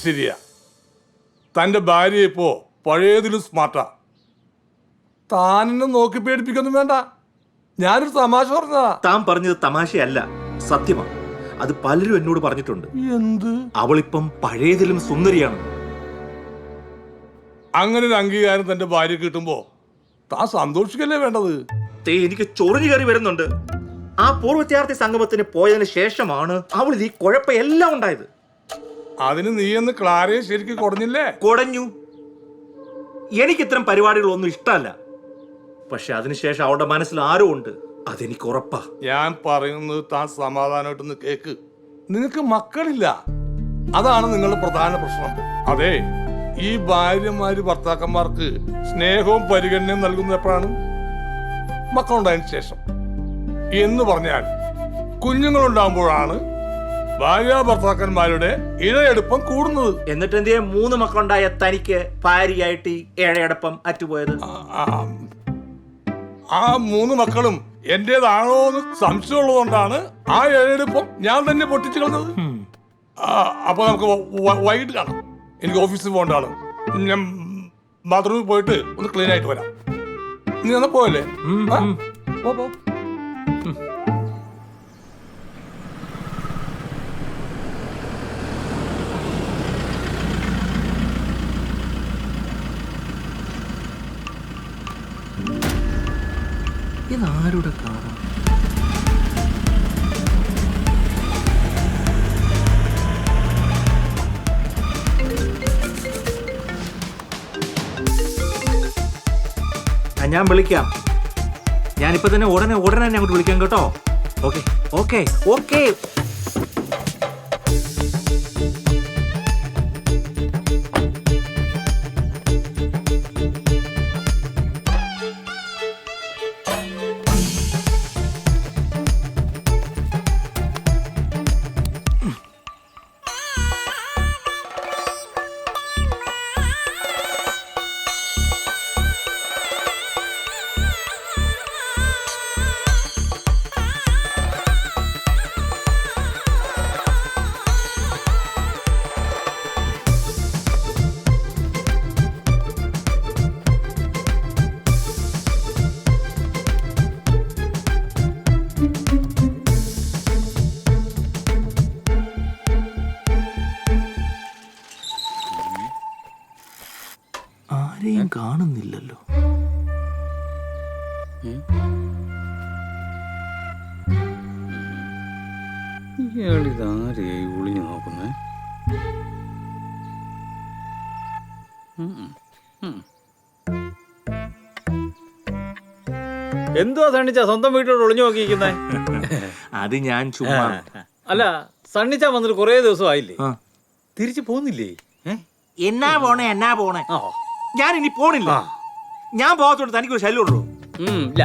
ശരിയാ. തൻ്റെ ഭാര്യ ഇപ്പോ പഴയതിലും സ്മാർട്ടാ. താനെന്നെ നോക്കി പേടിപ്പിക്കൊന്നും വേണ്ട. ഞാനൊരു തമാശ പറഞ്ഞതാ. താൻ പറഞ്ഞത് തമാശയല്ല, സത്യമാണ്. അത് പലരും എന്നോട് പറഞ്ഞിട്ടുണ്ട്. എന്ത്? അവളിപ്പം പഴയതിലും സുന്ദരിയാണ്. അങ്ങനെ ഒരു അംഗീകാരം തന്റെ ഭാര്യ കിട്ടുമ്പോ താൻ സന്തോഷിക്കല്ലേ വേണ്ടത്? എനിക്ക് ചൊറിഞ്ഞു കയറി വരുന്നുണ്ട്. ആ പൂർവ്വ വിദ്യാർത്ഥി സംഗമത്തിന് പോയതിനു ശേഷമാണ് അവളിൽ ഈ കുഴപ്പമെല്ലാം ഉണ്ടായത്. അതിന് നീ എന്ന് ക്ലാരയെ ശരിക്കും കുടഞ്ഞില്ലേ? കുടഞ്ഞു. എനിക്ക് ഇത്തരം പരിപാടികളൊന്നും ഇഷ്ടമല്ല. പക്ഷെ അതിനുശേഷം അവളുടെ മനസ്സിൽ ആരോ ഉണ്ട്, അതെനിക്ക് ഉറപ്പാ. ഞാൻ പറയുന്നത് താൻ സമാധാനമായിട്ടൊന്ന് കേക്ക്. നിനക്ക് മക്കളില്ല, അതാണ് നിങ്ങളുടെ പ്രധാന പ്രശ്നം. അതെ, ഈ ഭാര്യമാര് ഭർത്താക്കന്മാർക്ക് സ്നേഹവും പരിഗണനയും നൽകുന്നത് എപ്പോഴാണ്? മക്കളുണ്ടായതിനു ശേഷം. എന്ന് പറഞ്ഞാൽ കുഞ്ഞുങ്ങളുണ്ടാകുമ്പോഴാണ് ഭാര്യ ഭർത്താക്കന്മാരുടെ ഇഴയെടുപ്പം കൂടുന്നത്. എന്നിട്ട് എന്തേ 3 മക്കളുണ്ടായ തനിക്ക് ഭാര്യയായിട്ട് ഇഴയടപ്പം അറ്റുപോയത്? ആ 3 മക്കളും എന്റേതാണോ എന്ന് സംശയമുള്ളതുകൊണ്ടാണ് ആ ഇഴയെടുപ്പം ഞാൻ തന്നെ പൊട്ടിച്ചു കളഞ്ഞത്. അപ്പൊ നമുക്ക് വൈകിട്ട് കാണാം. എനിക്ക് ഓഫീസിൽ പോകേണ്ടതാണ്. ഞാൻ ബാത്റൂമിൽ പോയിട്ട് ഒന്ന് ക്ലീൻ ആയിട്ട് വരാം. നീ എന്നാ പോയല്ലേ? പോ. ഇതാരുടെ കാറാ? ഞാൻ വിളിക്കാം. ഞാനിപ്പോ തന്നെ ഉടനെ തന്നെ അങ്ങോട്ട് വിളിക്കാം കേട്ടോ. Okay okay okay. ആരെയും കാണുന്നില്ലല്ലോ. ഇയാളിതാരെയായി ഒളിഞ്ഞു നോക്കുന്നേ? എന്തുവാ സണ്ണിച്ച സ്വന്തം വീട്ടിലോട്ട് ഒളിഞ്ഞു നോക്കിയിരിക്കുന്നേ? അത് ഞാൻ ചുമ്മാ. അല്ല, സണ്ണിച്ച വന്നിട്ട് കുറേ ദിവസം ആയില്ലേ? തിരിച്ചു പോകുന്നില്ലേ? എന്നാ പോണേ? ഞാൻ ഇനി പോണില്ല. ഞാൻ പോകത്തോട്ട് തനിക്കൊരു ശല്യം ഉള്ളൂ. ഇല്ല,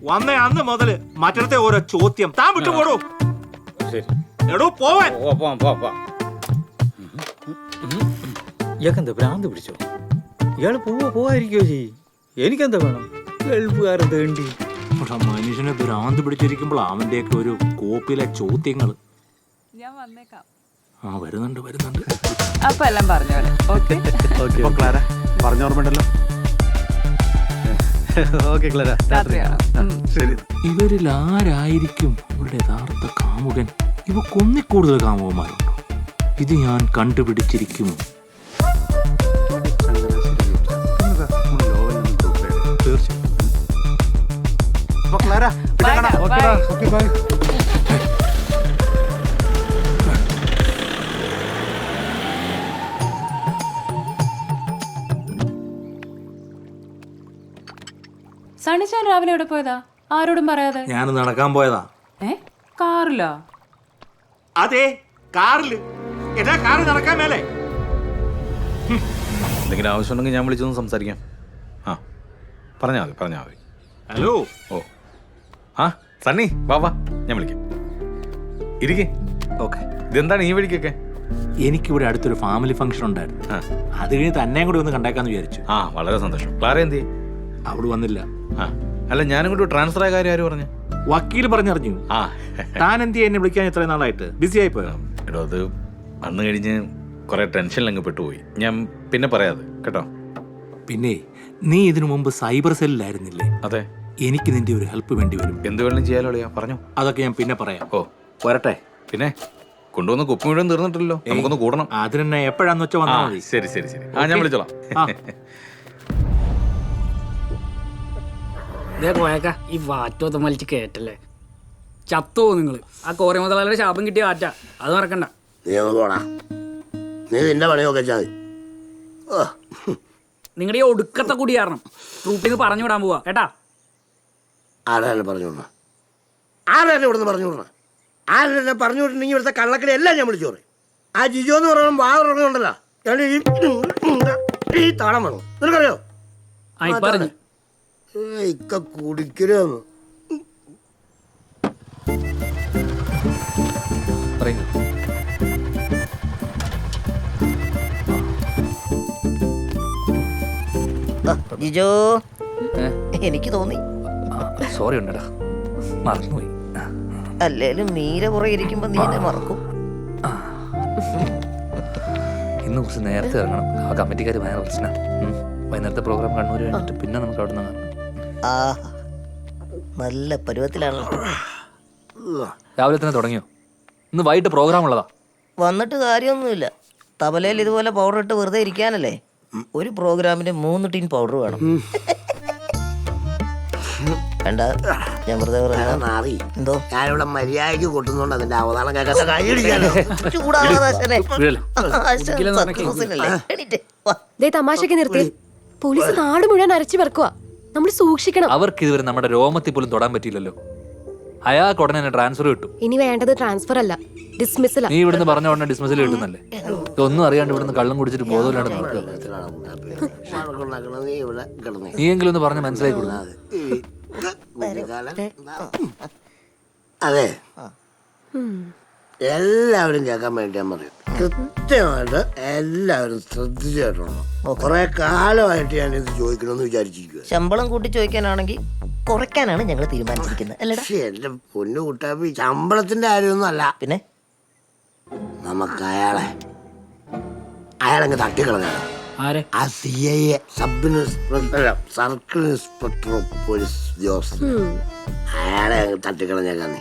വന്നേ അന്ന് മുതല് മറ്റത്തെ ഓരോ ചോദ്യം. താൻ വിട്ടു പോടോ. ശരി എടോ പോവാൻ. ഇയാൾക്കെന്താ ഭ്രാന്ത് പിടിച്ചോ? ഇയാള് പോവാതിരിക്കോ ചെയ്യ്. എനിക്കെന്താ വേണം? ഗൾഫുകാരൻ തേണ്ടി മനുഷ്യനെ ഭ്രാന്ത് പിടിച്ചിരിക്കുമ്പോൾ അവന്റെയൊക്കെ ഒരു കോപ്പിലെ ചോദ്യങ്ങള്. ഞാൻ വന്നേക്കാം. വരുന്നുണ്ട്. അപ്പൊ എല്ലാം പറഞ്ഞോലെ. ക്ലാര പറഞ്ഞോർമ്മണ്ടല്ലോ. ഓക്കെ ക്ലാര, ശരി. ഇവരിൽ ആരായിരിക്കും ഇവരുടെ യഥാർത്ഥ കാമുകൻ? ഇവ കൊന്നിക്കൂടുതൽ കാമുകന്മാരുണ്ടോ? ഇത് ഞാൻ കണ്ടുപിടിച്ചിരിക്കും. സണ്ണിച്ചാൻ രാവിലെ എവിടെ പോയതാ? ആരോടും പറയാതെ? ഞാൻ നടക്കാൻ പോയതാ. കാറിലോ? അതെ, കാറില്. എന്നാ കാറ് നടക്കാൻ മേലെ? എന്തെങ്കിലും ആവശ്യമുണ്ടെങ്കിൽ ഞാൻ വിളിച്ചൊന്ന് സംസാരിക്കാം. പറഞ്ഞാൽ മതി. ഹലോ. സണ്ണി വാ, ഞാൻ വിളിക്കാം. ഇരിക്കേ. ഓക്കെ. ഇതെന്താണ് ഈ വഴിക്കൊക്കെ? എനിക്കിവിടെ അടുത്തൊരു ഫാമിലി ഫംഗ്ഷൻ ഉണ്ടായിരുന്നു. അത് കഴിഞ്ഞ് തന്നെയും കൂടി ഒന്ന് കണ്ടേക്കാന്ന് വിചാരിച്ചു. വളരെ സന്തോഷം. ക്ലാര എന്ത് ചെയ്യും? അവിടെ വന്നില്ല. അല്ല, ഞാനും കൂടി ട്രാൻസ്ഫർ ആയ കാര്യം ആര് പറഞ്ഞു? വക്കീൽ പറഞ്ഞറിഞ്ഞു. താൻ എന്ത് ചെയ്യാൻ എന്നെ വിളിക്കാൻ ഇത്രയും നാളായിട്ട്? ബിസി ആയി പോയോ? എടോ, അത് വന്നു കഴിഞ്ഞ് കുറെ ടെൻഷനിലങ്ങ് പെട്ടുപോയി. ഞാൻ പിന്നെ പറയാതെ കേട്ടോ. പിന്നെ നീ ഇതിനു മുമ്പ് സൈബർ സെല്ലിലായിരുന്നില്ലേ? അതെ. എനിക്ക് നിന്റെ ഒരു ഹെൽപ്പ് വേണ്ടി വരും. എന്ത് വേണമെങ്കിലും ചെയ്യാലോ അളിയാ, പറഞ്ഞോ. അതൊക്കെ ഞാൻ പിന്നെ പറയാം. ഓ വരട്ടെ. പിന്നെ കൊണ്ടുവന്ന് കുപ്പി മുഴുവൻ തീർന്നിട്ടില്ലല്ലോ, നമുക്കൊന്ന് കൂടണം. അതിനെന്നെ എപ്പോഴാന്ന് വെച്ചാൽ വന്നാൽ മതി. ശരി ശരി ശരി, ആ ഞാൻ വിളിച്ചോളാം. കോയക്ക ഈ വാറ്റോത്തം വലിച്ച് കേട്ടല്ലേ, ചത്തോ നിങ്ങള്. ആ കോറി മുതലാളിയുടെ ശാപം കിട്ടിയ വാറ്റ, അത് മറക്കണ്ട. നീ അങ്ങ് പോടാ, നീ നിന്റെ പണിയൊക്കെ വെച്ചാൽ മതി. നിങ്ങളുടെ ഈ ഒടുക്കത്തെ കുടി കാരണം ട്രൂപ്പിൽ നിന്ന് പറഞ്ഞു വിടാൻ പോവാ കേട്ടാ. ആരാണ് പറഞ്ഞു വിടണം? ആരാണ് ഇവിടുന്ന് പറഞ്ഞു വിടണം? ആരെന്നെ പറഞ്ഞു വിട്ടിട്ടുണ്ടെങ്കിൽ ഇവിടുത്തെ കള്ളക്കളി എല്ലാം ഞാൻ വിളിച്ചു പറയും. ആ ജിജോ എന്ന് പറയണം വാറുണ്ടല്ലോ, ഈ താളം വേണം, നിനക്കറിയോ? പറഞ്ഞു ഇക്ക കുടിക്കരുതെന്ന്. ജിജോ, എനിക്ക് തോന്നി. സോറി ഉണ്ടടാ, മറന്നുപോയി. അല്ലേലും മീര കുറെ ഇരിക്കുമ്പോ നീ എന്നെ മറക്കും. ഇന്ന് കുറച്ച് നേരത്തെ ഇറങ്ങണം, ആ കമ്മിറ്റിക്കാർ ഭയങ്കര പ്രശ്നം. വൈകുന്നേരത്തെ പ്രോഗ്രാം കണ്ണൂർ കഴിഞ്ഞിട്ട് പിന്നെ നമുക്ക് അവിടെ നിന്ന് ആ നല്ല പരുവത്തിലാണല്ലോ. രാവിലെ തന്നെ തുടങ്ങിയോ? ഇന്ന് വൈകിട്ട് പ്രോഗ്രാം ഉള്ളതാ. വന്നിട്ട് കാര്യമൊന്നുമില്ല. തബലയിൽ ഇതുപോലെ പൗഡർ ഇട്ട് വെറുതെ ഇരിക്കാനല്ലേ. ഒരു പ്രോഗ്രാമിന് 3 ടീൻ പൗഡർ വേണം. വേണ്ട, ഞാൻ വെറുതെ മാറി എന്തോ ഞാനിവിടെ മര്യാദയ്ക്ക് കൊട്ടുന്നോണ്ട് അതിന്റെ അവതാളം കേൾക്കാത്ത കൈയടിക്കാനോ? തമാശക്ക് നിർത്തി. പോലീസ് നാട് മുഴുവൻ അരച്ചു വെറുക്കുക. നമ്മൾ സൂക്ഷിക്കണം. അവർക്ക് ഇതുവരെ നമ്മുടെ രോമത്തിൽ പോലും തൊടാൻ പറ്റിയില്ലല്ലോ. അയാൾക്ക് ഉടനെ തന്നെ ട്രാൻസ്ഫർ കിട്ടും. ഇനി വേണ്ടത് ട്രാൻസ്ഫർ അല്ല, ഡിസ്മിസൽ. നീ ഇവിടുന്ന് പറഞ്ഞ ഉടനെ ഡിസ്മിസൽ കിട്ടുന്നല്ലേ? ഇതൊന്നും അറിയാണ്ട് ഇവിടുന്ന് കള്ളം കുടിച്ചിട്ട് ബോധമില്ലാണ്ട് നോക്കുക. നീയെങ്കിലും ഒന്ന് പറഞ്ഞ് മനസ്സിലാക്കി കൊടുക്കും. അതെ, എല്ലാവരും കേൾക്കാൻ വേണ്ടി ഞാൻ പറയും. കൃത്യമായിട്ട് എല്ലാവരും ശ്രദ്ധിച്ചു കേട്ടോളണം. കുറെ കാലമായിട്ട് ഞാൻ ഇത് ചോദിക്കണമെന്ന് വിചാരിച്ചിരിക്കുക. ശമ്പളം കൂട്ടി ചോദിക്കാനാണെങ്കിൽ കുറയ്ക്കാനാണ് ഞങ്ങൾ തീരുമാനിച്ചിരിക്കുന്നത്. അല്ലടാ എന്റെ പൊന്നു കുട്ടാപ്പി, ശമ്പളത്തിന്റെ കാര്യമൊന്നും അല്ല. പിന്നെ നമുക്ക് അയാളങ്ങ് തട്ടിക്കളഞ്ഞാണ്. ആ CIA sub inspector, circle inspector police ഉദ്യോഗസ്ഥൻ, അയാളെ അങ്ങ് തട്ടിക്കളഞ്ഞേക്കാൻ.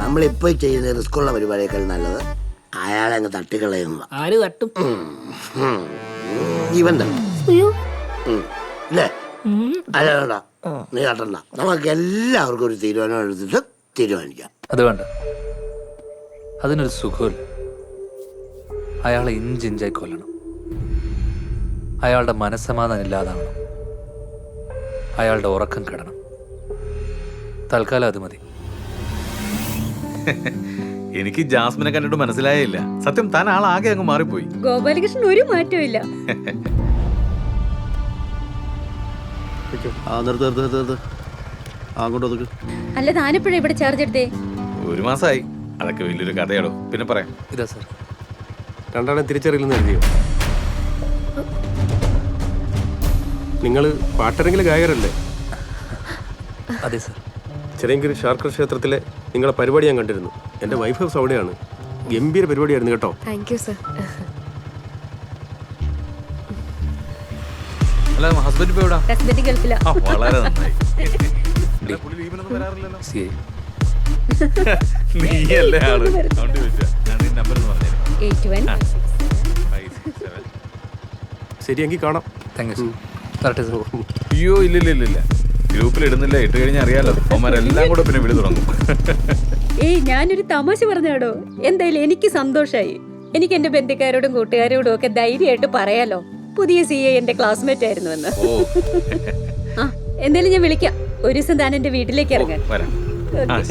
നമ്മളിപ്പോ ചെയ്യുന്ന റിസ്ക്കുള്ള പരിപാടിയേക്കാൾ നല്ലത് അയാളെ അങ്ങ് തട്ടിക്കളയുന്നത്. ആര് തട്ടും? ഇവൻ തന്നെ അല്ലേ? അല്ല, നീ തട്ടണ്ട. നമുക്ക് എല്ലാവർക്കും ഒരു തീരുമാനം എടുത്തിട്ട് തീരുമാനിക്കാം. അത് വേണ്ട, അതിനൊരു സുഖമില്ല. അയാളെ ഇഞ്ചിഞ്ചായി കൊല്ലണം. അയാളുടെ മനസ്സമാധാനം ഇല്ലാതാവണം. അയാളുടെ ഉറക്കം കെടണം. തൽക്കാലം അത് മതി. എനിക്ക് ജാസ്മിനെ കണ്ടിട്ട് മനസ്സിലായില്ല. സത്യം, താൻ ആളാകെ അങ്ങ് മാറിപ്പോയി. ഗോപാലകൃഷ്ണൻ ഒരു മാറ്റവും ഇല്ല. അല്ല, താനെപ്പോഴാ ഇവിടെ ചാർജ് എടുത്തേ? 1 മാസമായി. അതൊക്കെ വലിയൊരു കഥയാടോ, പിന്നെ പറയാം. ഇതാ സാർ. രണ്ടാളെ തിരിച്ചറിയില്ലെന്ന് എഴുതിയോ? നിങ്ങൾ പാട്ടരെങ്കിലും ഗായകരല്ലേ? അതെ സാർ. ചെറിയങ്കിരി ശാർക്കർ ക്ഷേത്രത്തിലെ നിങ്ങളെ പരിപാടി ഞാൻ കണ്ടിരുന്നു. എൻ്റെ വൈഫ് ഹൗസ് അവിടെയാണ്. ഗംഭീര പരിപാടിയായിരുന്നു കേട്ടോ. Thank you sir. അല്ല, ഹസ്ബൻഡ് ഇപ്പൊ എവിടാ? ഹസ്ബൻഡ് ഗൾഫിലാ. വളരെ നന്നായി. നീയല്ലേ ആള്? ഞാൻ നമ്പർ പറഞ്ഞു. 8167. ശരിയെങ്കിൽ കാണാം. Thank you sir. അയ്യോ, ഇല്ല, ഗ്രൂപ്പിൽ ഇടുന്നില്ല. ഇട്ട് കഴിഞ്ഞാൽ അറിയാലോ, അവന്മാരെല്ലാം കൂടെ പിന്നെ വിളി തുടങ്ങും. ഏയ്, ഞാനൊരു തമാശ പറഞ്ഞാടോ. എന്തായാലും എനിക്ക് സന്തോഷായി. എനിക്ക് എന്റെ ബന്ധുക്കാരോടും കൂട്ടുകാരോടും ഒക്കെ ധൈര്യമായിട്ട് പറയാലോ പുതിയ CA എന്റെ ക്ലാസ്മേറ്റ് ആയിരുന്നു എന്ന്. ആ, എന്തായാലും ഞാൻ വിളിക്കാം. ഒരു ദിവസം താൻ എന്റെ വീട്ടിലേക്ക് ഇറങ്ങാൻ.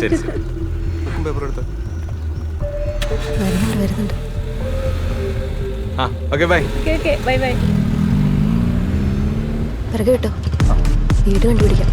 ശരി. വരുന്നുണ്ട്. Okay, bye. Bye bye. പിറകെ കേട്ടോ, വീട് കണ്ടുപിടിക്കാം.